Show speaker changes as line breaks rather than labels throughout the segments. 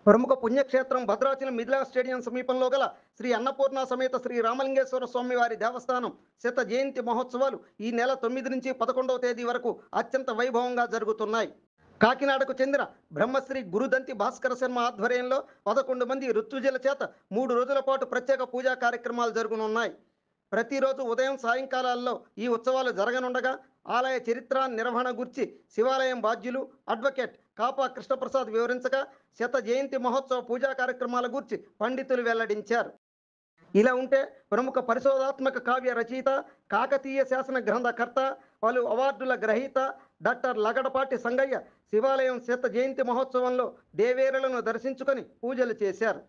ప్రముఖ పుణ్యక్షేత్రం భద్రాచలం మిథిలా స్టేడియం సమీపంలో గల శ్రీ అన్నపూర్ణ సమేత శ్రీ రామలింగేశ్వర స్వామి వారి దేవస్థానం శత జయంతి మహోత్సవాలు ఈ నెల 9 నుంచి 11వ తేదీ వరకు అత్యంత వైభవంగా జరుగుతున్నాయి. కాకినాడకు చెందిన బ్రహ్మశ్రీ గురుదంతి భాస్కర శర్మ ఆధ్వర్యంలో 11 మంది ఋత్విజుల చేత 3 రోజుల పాటు ప్రత్యేక పూజా కార్యక్రమాలు జరగనున్నాయి. ప్రతిరోజు ఉదయం సాయంకాలాల్లో ఈ ఉత్సవాలు జరగనుండగా ఆలయ చరిత్ర నిర్వహణ గురించి శివాలయం బాధ్యులు అడ్వకేట్ కాపా కృష్ణప్రసాద్ వివరించగా శత జయంతి మహోత్సవ పూజా కార్యక్రమాల గురించి పండితులు వెల్లడించారు. ఇలా ఉంటే ప్రముఖ పరిశోధాత్మక కావ్య రచయిత, కాకతీయ శాసన గ్రంథకర్త, పలు అవార్డుల గ్రహీత డాక్టర్ లగడపాటి సంగయ్య శివాలయం శత జయంతి మహోత్సవంలో దేవేరులను దర్శించుకొని పూజలు చేశారు.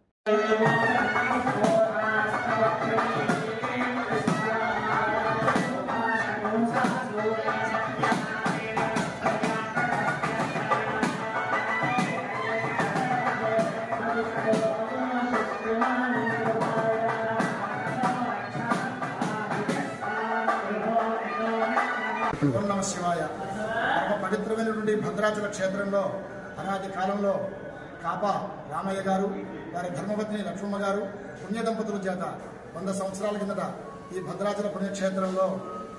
ఓం నమః శివాయ. ఒక పవిత్రమైనటువంటి భద్రాచల క్షేత్రంలో అనాది కాలంలో కాపా రామయ్య గారు, వారి ధర్మపత్ని లక్ష్మమ్మ గారు పుణ్య దంపతుల చేత 100 సంవత్సరాల కిందట ఈ భద్రాచల పుణ్యక్షేత్రంలో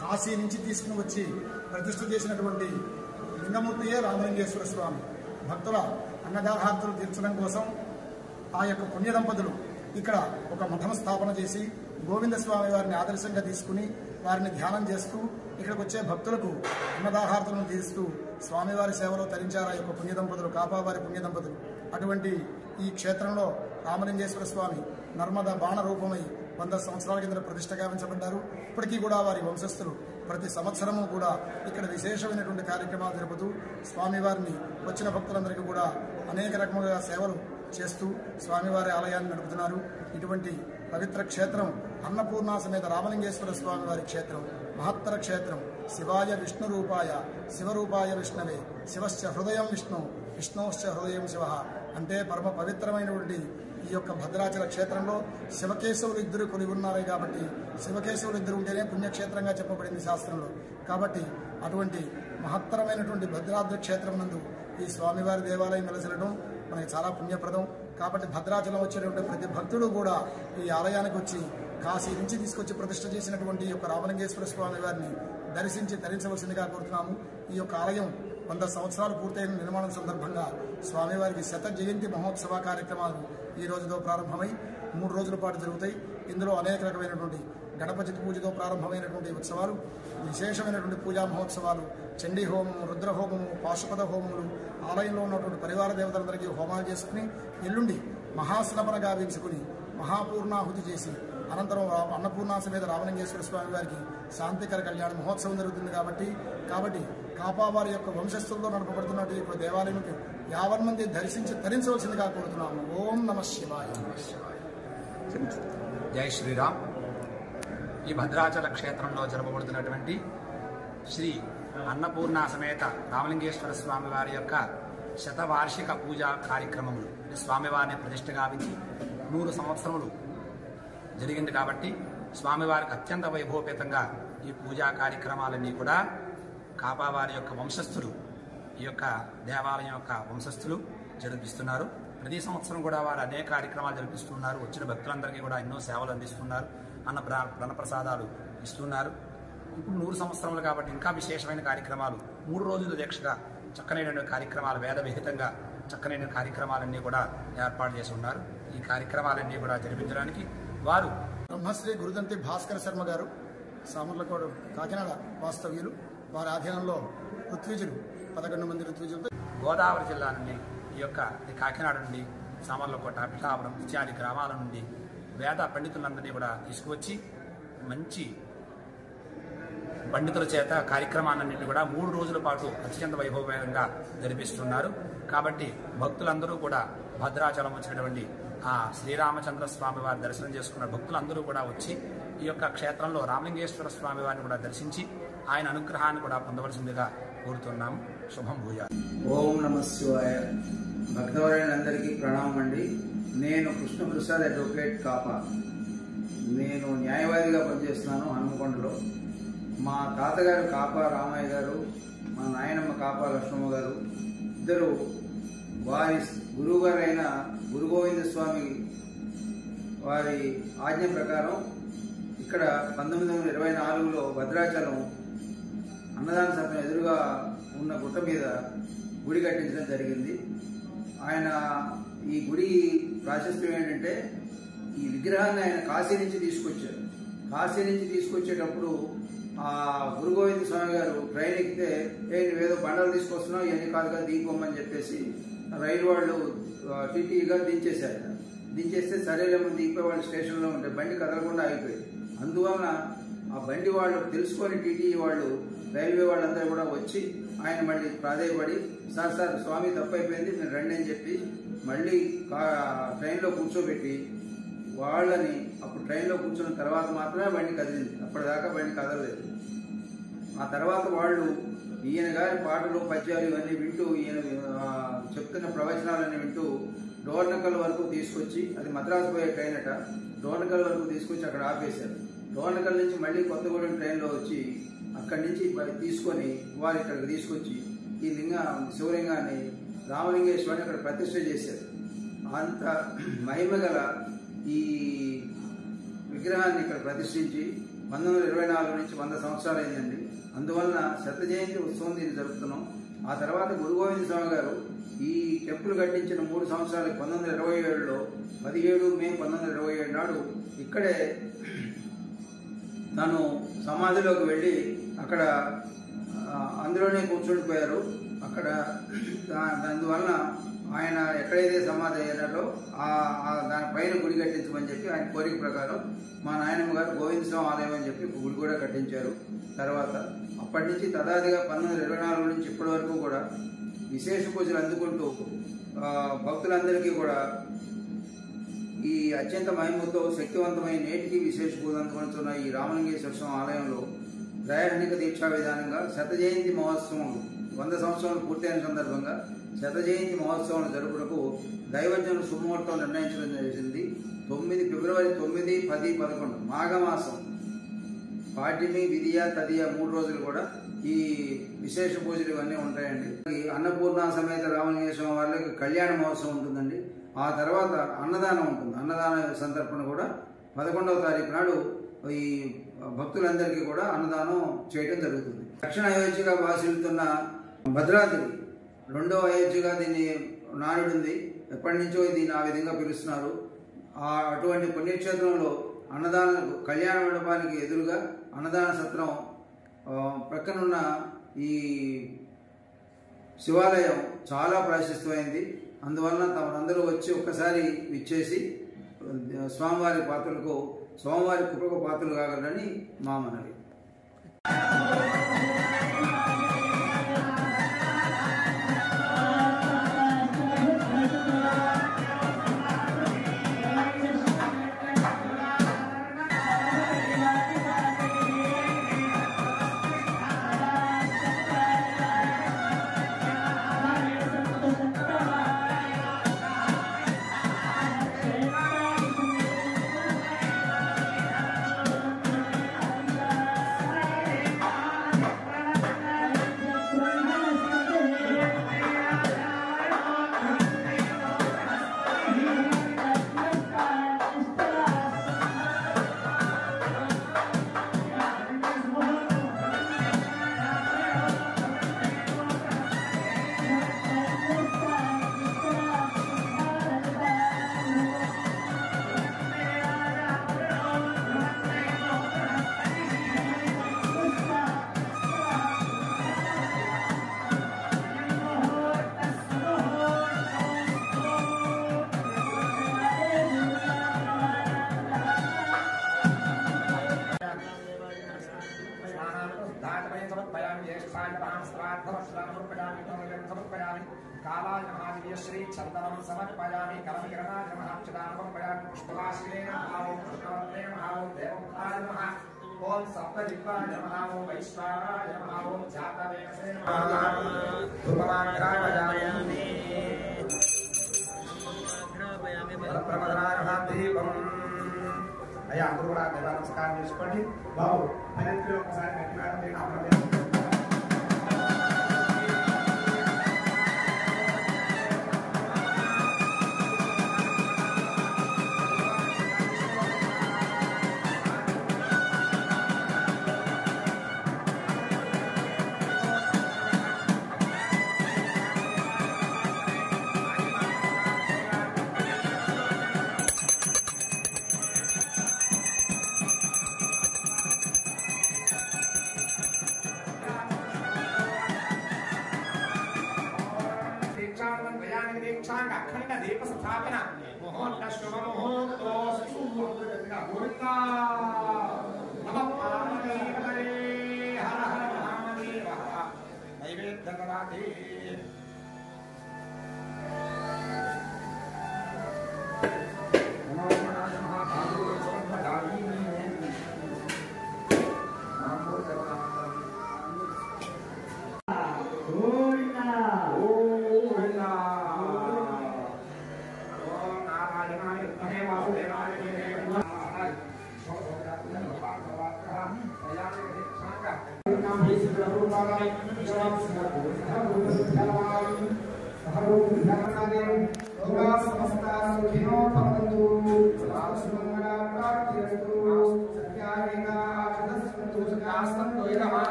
కాశీ నుంచి తీసుకుని వచ్చి ప్రతిష్ఠ చేసినటువంటి లింగమూర్తియే రామలింగేశ్వర స్వామి. భక్తుల అన్నదాహార్తులు తీర్చడం కోసం ఆ యొక్క పుణ్య దంపతులు ఇక్కడ ఒక మఠం స్థాపన చేసి గోవింద స్వామి వారిని ఆదర్శంగా తీసుకుని వారిని ధ్యానం చేస్తూ ఇక్కడికి వచ్చే భక్తులకు అన్నదాహార్తులను తీరుస్తూ స్వామివారి సేవలో తరించారు ఆ యొక్క పుణ్య దంపతులు, కాపావారి పుణ్య దంపతులు. అటువంటి ఈ క్షేత్రంలో రామలింగేశ్వర స్వామి నర్మద బాణ రూపమై 100 సంవత్సరాల కింద ప్రతిష్ఠ గావించబడ్డారు. ఇప్పటికీ కూడా వారి వంశస్థులు ప్రతి సంవత్సరము కూడా ఇక్కడ విశేషమైనటువంటి కార్యక్రమాలు జరుపుతూ స్వామివారిని వచ్చిన భక్తులందరికీ కూడా అనేక రకములుగా సేవలు చేస్తూ స్వామివారి ఆలయాన్ని నడుపుతున్నారు. ఇటువంటి పవిత్ర క్షేత్రం అన్నపూర్ణ సమేత రామలింగేశ్వర స్వామి వారి క్షేత్రం, మహత్తర క్షేత్రం. శివాయ విష్ణు రూపాయ శివరూపాయ విష్ణవే శివశ్చ హృదయం విష్ణు విష్ణోశ్చ హృదయం శివ అంటే పరమ పవిత్రమైనటువంటి ఈ యొక్క భద్రాచల క్షేత్రంలో శివకేశవులు ఇద్దరు కొలి ఉన్నారు. కాబట్టి శివకేశవులు ఇద్దరు ఉంటేనే పుణ్యక్షేత్రంగా చెప్పబడింది శాస్త్రంలో. కాబట్టి అటువంటి మహత్తరమైనటువంటి భద్రాద్రి క్షేత్రం నందు ఈ స్వామివారి దేవాలయం వెలసినడం మనకి చాలా పుణ్యప్రదం. కాబట్టి భద్రాచలం వచ్చేటువంటి ప్రతి భక్తుడు కూడా ఈ ఆలయానికి వచ్చి కాశీ నుంచి తీసుకొచ్చి ప్రతిష్ఠ చేసినటువంటి ఈ యొక్క రామలింగేశ్వర స్వామి వారిని దర్శించి తరించవలసిందిగా కోరుతున్నాము. ఈ యొక్క ఆలయం 100 సంవత్సరాలు పూర్తయిన నిర్మాణం సందర్భంగా స్వామివారికి శత జయంతి మహోత్సవ కార్యక్రమాలు ఈ రోజుతో ప్రారంభమై 3 రోజుల పాటు జరుగుతాయి. ఇందులో అనేక రకమైనటువంటి గణపతి పూజతో ప్రారంభమైనటువంటి ఉత్సవాలు, విశేషమైనటువంటి పూజా మహోత్సవాలు, చండీ హోమము, రుద్రహోమము, పాశుపద హోమములు, ఆలయంలో ఉన్నటువంటి పరివార దేవతలందరికీ హోమాలు చేసుకుని ఎల్లుండి మహాస్నపన గావించుకుని మహాపూర్ణాహుతి చేసి అనంతరం అన్నపూర్ణ సమేత రామలింగేశ్వర స్వామి వారికి శాంతికర కళ్యాణ మహోత్సవం జరుగుతుంది. కాబట్టి కాపావారి యొక్క వంశస్థులతో నడపబడుతున్నట్టు ఇప్పుడు దేవాలయంకి 50 మంది దర్శించి తరించవలసిందిగా కోరుతున్నాము. ఓం నమః శివాయ.
జై శ్రీరామ్. ఈ భద్రాచల క్షేత్రంలో జరపబడుతున్నటువంటి శ్రీ అన్నపూర్ణ సమేత రామలింగేశ్వర స్వామి వారి యొక్క శతవార్షిక పూజా కార్యక్రమములు స్వామివారిని ప్రతిష్ఠ గావించి 100 సంవత్సరములు జరిగింది. కాబట్టి స్వామివారికి అత్యంత వైభవపేతంగా ఈ పూజా కార్యక్రమాలన్నీ కూడా కాపావారి యొక్క వంశస్థులు, ఈ యొక్క దేవాలయం యొక్క వంశస్థులు జరిపిస్తున్నారు. ప్రతి సంవత్సరం కూడా వారు అనేక కార్యక్రమాలు జరిపిస్తున్నారు. వచ్చిన భక్తులందరికీ కూడా ఎన్నో సేవలు అందిస్తున్నారు. ప్రసాదాలు ఇస్తున్నారు. ఇప్పుడు 100 సంవత్సరములు కాబట్టి ఇంకా విశేషమైన కార్యక్రమాలు 3 రోజుల దీక్షగా చక్కనైన కార్యక్రమాలు, వేద విహితంగా చక్కనైన కార్యక్రమాలన్నీ కూడా ఏర్పాటు చేసి ఉన్నారు. ఈ కార్యక్రమాలన్నీ కూడా జరిపించడానికి వారు
బ్రహ్మశ్రీ గురుదంతి భాస్కర శర్మ గారు, సామర్లకోట కాకినాడ వాస్తవ్యులు. వారి ఆధీనంలో ఋత్విజులు 11 మంది ఋత్విజులతో
గోదావరి జిల్లా నుండి ఈ యొక్క కాకినాడ నుండి సామర్లకోట, పిఠాపురం ఇత్యాది గ్రామాల నుండి వేద పండితులందరినీ కూడా తీసుకువచ్చి మంచి పండితుల చేత కార్యక్రమాలన్నింటినీ కూడా 3 రోజుల పాటు అత్యంత వైభవంగా జరిపిస్తున్నారు. కాబట్టి భక్తులందరూ కూడా భద్రాచలం వచ్చినటువంటి ఆ శ్రీరామచంద్ర స్వామి వారి దర్శనం చేసుకున్న భక్తులందరూ కూడా వచ్చి ఈ యొక్క క్షేత్రంలో రామలింగేశ్వర స్వామి వారిని కూడా దర్శించి ఆయన అనుగ్రహాన్ని కూడా పొందవలసిందిగా కోరుతున్నాము. శుభం భూయా.
ఓం నమః శివాయ. భక్తవరులందరికీ ప్రణామం అండి. నేను కృష్ణప్రసాద్ అడ్వకేట్ కాపా. నేను న్యాయవాదిగా పనిచేస్తున్నాను హనుమకొండలో. మా తాతగారు కాపా రామయ్య గారు, మా నాయనమ్మ కాపా లక్ష్మమ్మ గారు ఇద్దరు వారి గురువుగారైన గురు గోవింద స్వామి వారి ఆజ్ఞ ప్రకారం ఇక్కడ 1924లో భద్రాచలం అన్నదాన సత్రం ఎదురుగా ఉన్న గుట్ట మీద గుడి కట్టించడం జరిగింది. ఆయన ఈ గుడి ప్రాశస్త్యం ఏంటంటే ఈ విగ్రహాన్ని ఆయన కాశీ నుంచి తీసుకొచ్చారు. కాశీ నుంచి తీసుకొచ్చేటప్పుడు ఆ గురు గోవింద స్వామి గారు ట్రైన్ ఎక్కితే నువ్వేదో బండలు తీసుకొస్తున్నావు ఇవన్నీ కాదు కదా దిగిపోమని చెప్పేసి రైలు వాళ్ళు టీటీగా దించేశారు. దించేస్తే సరేలేమో దిగిపోయి వాళ్ళు స్టేషన్లో ఉంటే బండి కదలకుండా ఆగిపోయింది. అందువలన ఆ బండి వాళ్ళు తెలుసుకొని టీటీ వాళ్ళు రైల్వే వాళ్ళందరూ కూడా వచ్చి ఆయన మళ్ళీ ప్రాధేయపడి సార్ స్వామి తప్పైపోయింది మీరు రండి అని చెప్పి మళ్ళీ ట్రైన్లో కూర్చోబెట్టి వాళ్ళని అప్పుడు ట్రైన్లో కూర్చున్న తర్వాత మాత్రమే బండి కదిలింది. అప్పటిదాకా బండి కదలలేదు. ఆ తర్వాత వాళ్ళు ఈయన గారి పాటలు పద్యాలు ఇవన్నీ వింటూ ఈయన చెప్తున్న ప్రవచనాలన్నీ వింటూ డోర్నకల్ వరకు తీసుకొచ్చి, అది మద్రాసు పోయే ట్రైన్ అట, డోర్నకల్ వరకు తీసుకొచ్చి అక్కడ ఆపేశారు. డోర్నకల్ నుంచి మళ్ళీ కొత్తగూడెం ట్రైన్లో వచ్చి అక్కడి నుంచి తీసుకొని వారు ఇక్కడికి తీసుకొచ్చి ఈ శివలింగాన్ని రామలింగేశ్వరిని అక్కడ ప్రతిష్ఠ చేశారు. అంత మహిమగల ఈ విగ్రహాన్ని ఇక్కడ ప్రతిష్ఠించి 1924 నుంచి 100 సంవత్సరాలు అయిందండి. అందువలన శత జయంతి ఉత్సవం దీన్ని జరుపుతున్నాం. ఆ తర్వాత గురు గోవింద స్వామి గారు ఈ టెంపుల్ కట్టించిన 3 సంవత్సరాలకి 1927లో 17 మే 1927 నాడు ఇక్కడే తను సమాధిలోకి వెళ్ళి అక్కడ అందులోనే కూర్చుండిపోయారు. అక్కడ అందువలన ఆయన ఎక్కడైతే సమాధి అయ్యారో దానిపైన గుడి కట్టించమని చెప్పి ఆయన కోరిక ప్రకారం మా నాయనమ్మ గారు గోవింద స్వామి ఆలయం అని చెప్పి గుడి కూడా కట్టించారు. తర్వాత అప్పటి నుంచి తదాదిగా 1924 నుంచి ఇప్పటి వరకు కూడా విశేష పూజలు అందుకుంటూ భక్తులందరికీ కూడా ఈ అత్యంత మహిమతో శక్తివంతమైన నేటికి విశేష పూజలు అందుకుంటున్న ఈ రామలింగేశ్వర స్వామి ఆలయంలో త్రైహణిక దీక్షా విధానంగా శత జయంతి మహోత్సవం 100 సంవత్సరాలు పూర్తయిన సందర్భంగా శత జయంతి మహోత్సవం జరుపుటకు దైవజనులు సుముహూర్తం నిర్ణయించడం జరిగింది. ఫిబ్రవరి 9, 10, 11 మాఘమాసం పాడ్యమి, విధియ, తదియ 3 రోజులు కూడా ఈ విశేష పూజలు ఇవన్నీ ఉంటాయండి. అన్నపూర్ణ సమేత రామలింగేశ్వర వారికి కళ్యాణ మహోత్సవం ఉంటుందండి. ఆ తర్వాత అన్నదానం ఉంటుంది. అన్నదాన సంతర్పణ కూడా 11వ తారీఖు నాడు ఈ భక్తులందరికీ కూడా అన్నదానం చేయడం జరుగుతుంది. దక్షిణ అయోధ్యగా భాసిల్లుతున్న భద్రాద్రి 2వ అయోధ్యగా దీన్ని నానుడుంది. ఎప్పటి నుంచో దీన్ని ఆ విధంగా పిలుస్తున్నారు. అటువంటి పుణ్యక్షేత్రంలో అన్నదాన కళ్యాణ మండపానికి ఎదురుగా అన్నదాన సత్రం ప్రక్కనున్న ఈ శివాలయం చాలా ప్రాశస్త్యమైంది. అందువలన తమరందరూ వచ్చి ఒక్కసారి విచ్చేసి స్వామివారి పాత్రలకు స్వామివారి కృపకు పాత్రలు కాగలరని మా మనవి.
कालाय महादेव श्री चंदनम समर्पयामि कलमकिरणाय महाक्षदानं समर्पयामि पुष्पवासिनेन नमः पुष्पवत्ने नमः देवमुखाय नमः ओम सप्तदिक्पाय नमः ओम वैश्वानाय नमः ओम जातवेदसे नमः धूपमाग्रापयामि परप्रमदनाय नमः दीपं అయ్యా అందరూ కూడా దేవ నమస్కారం చేసుకోండి. బాబు అన్నింటిలో ఒకసారి గట్టిగా దీప స్థాపన ముహూర్త శుభ ముహూర్తోస్తు గోవిందా నమః పార్వతీపతయే హర హర మహాదేవ నైవేద్యం దదాతి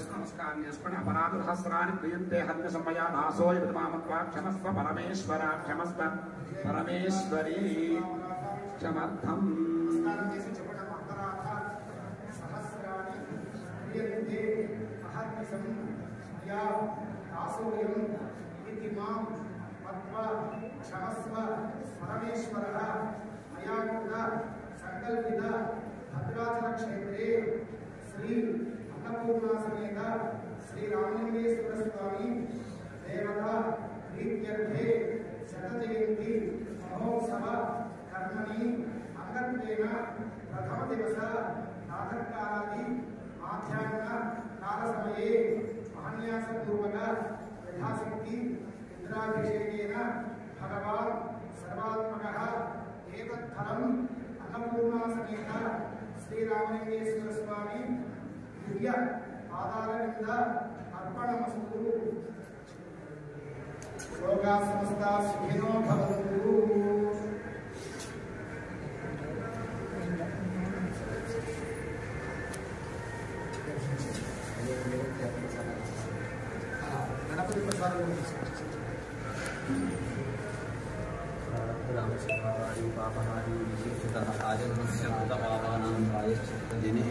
నమస్కారం చేసుకుని అపరాధ సహస్రాన్ని ప్రియంతే హత్య సమయా నాశోయ విధమామత్వా క్షమస్వ పరమేశ్వర క్షమస్వ పరమేశ్వరి క్షమర్థం
సంకల్పిత భద్రాచల క్షేత్రే శ్రీ అన్నపూర్ణ సమేత శ్రీ రామలింగేశ్వర స్వామి దేవత ప్రీత్యర్థే శత జయంతి మహోత్సవ కర్మణి అంగత్వేన ప్రథమ దివస ప్రాతకాలాది మాధ్యాహ్న కాల సమయే మహాన్యాసపూర్వక యథాశక్తి ఇంద్రాభిషేకేన భగవాన్ సర్వాత్మకః ఏతత్ఫలం అన్నపూర్ణ సమేత శ్రీరామలింగేశ్వర స్వామి దివ్య పాదాల కింద అర్పణమస్తు. లోకా సమస్తా సుఖినో భవంతు. గణపతి ప్రసాదం
రామశివారి పాపహారి విశేషతః ఆజన్మస్య భూతపాపానాం ప్రాయశ్చిత్తదినే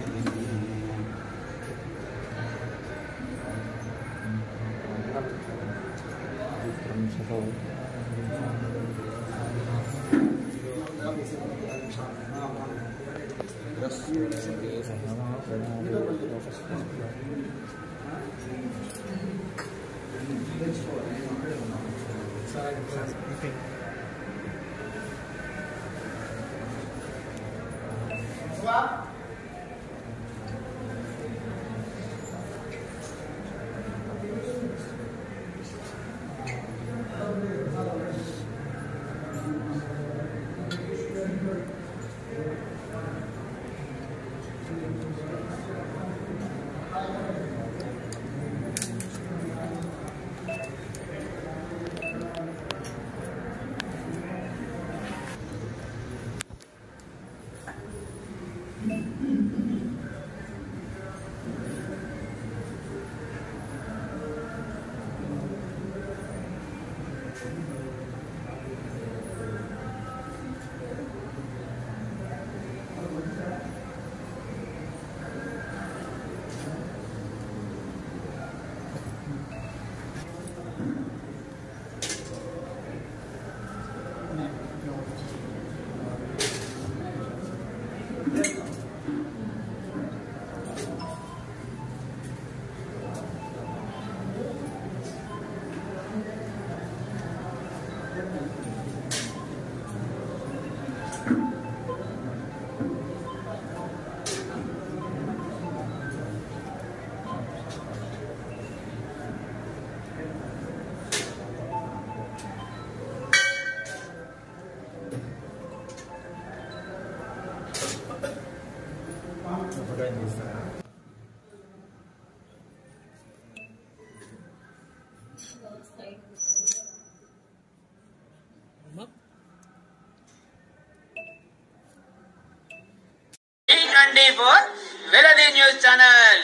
24 వెలది న్యూస్ ఛానల్.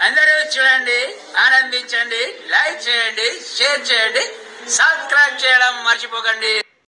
అందరూ చూడండి, ఆనందించండి, లైక్ చేయండి, షేర్ చేయండి, సబ్స్క్రైబ్ చేయడం మర్చిపోకండి.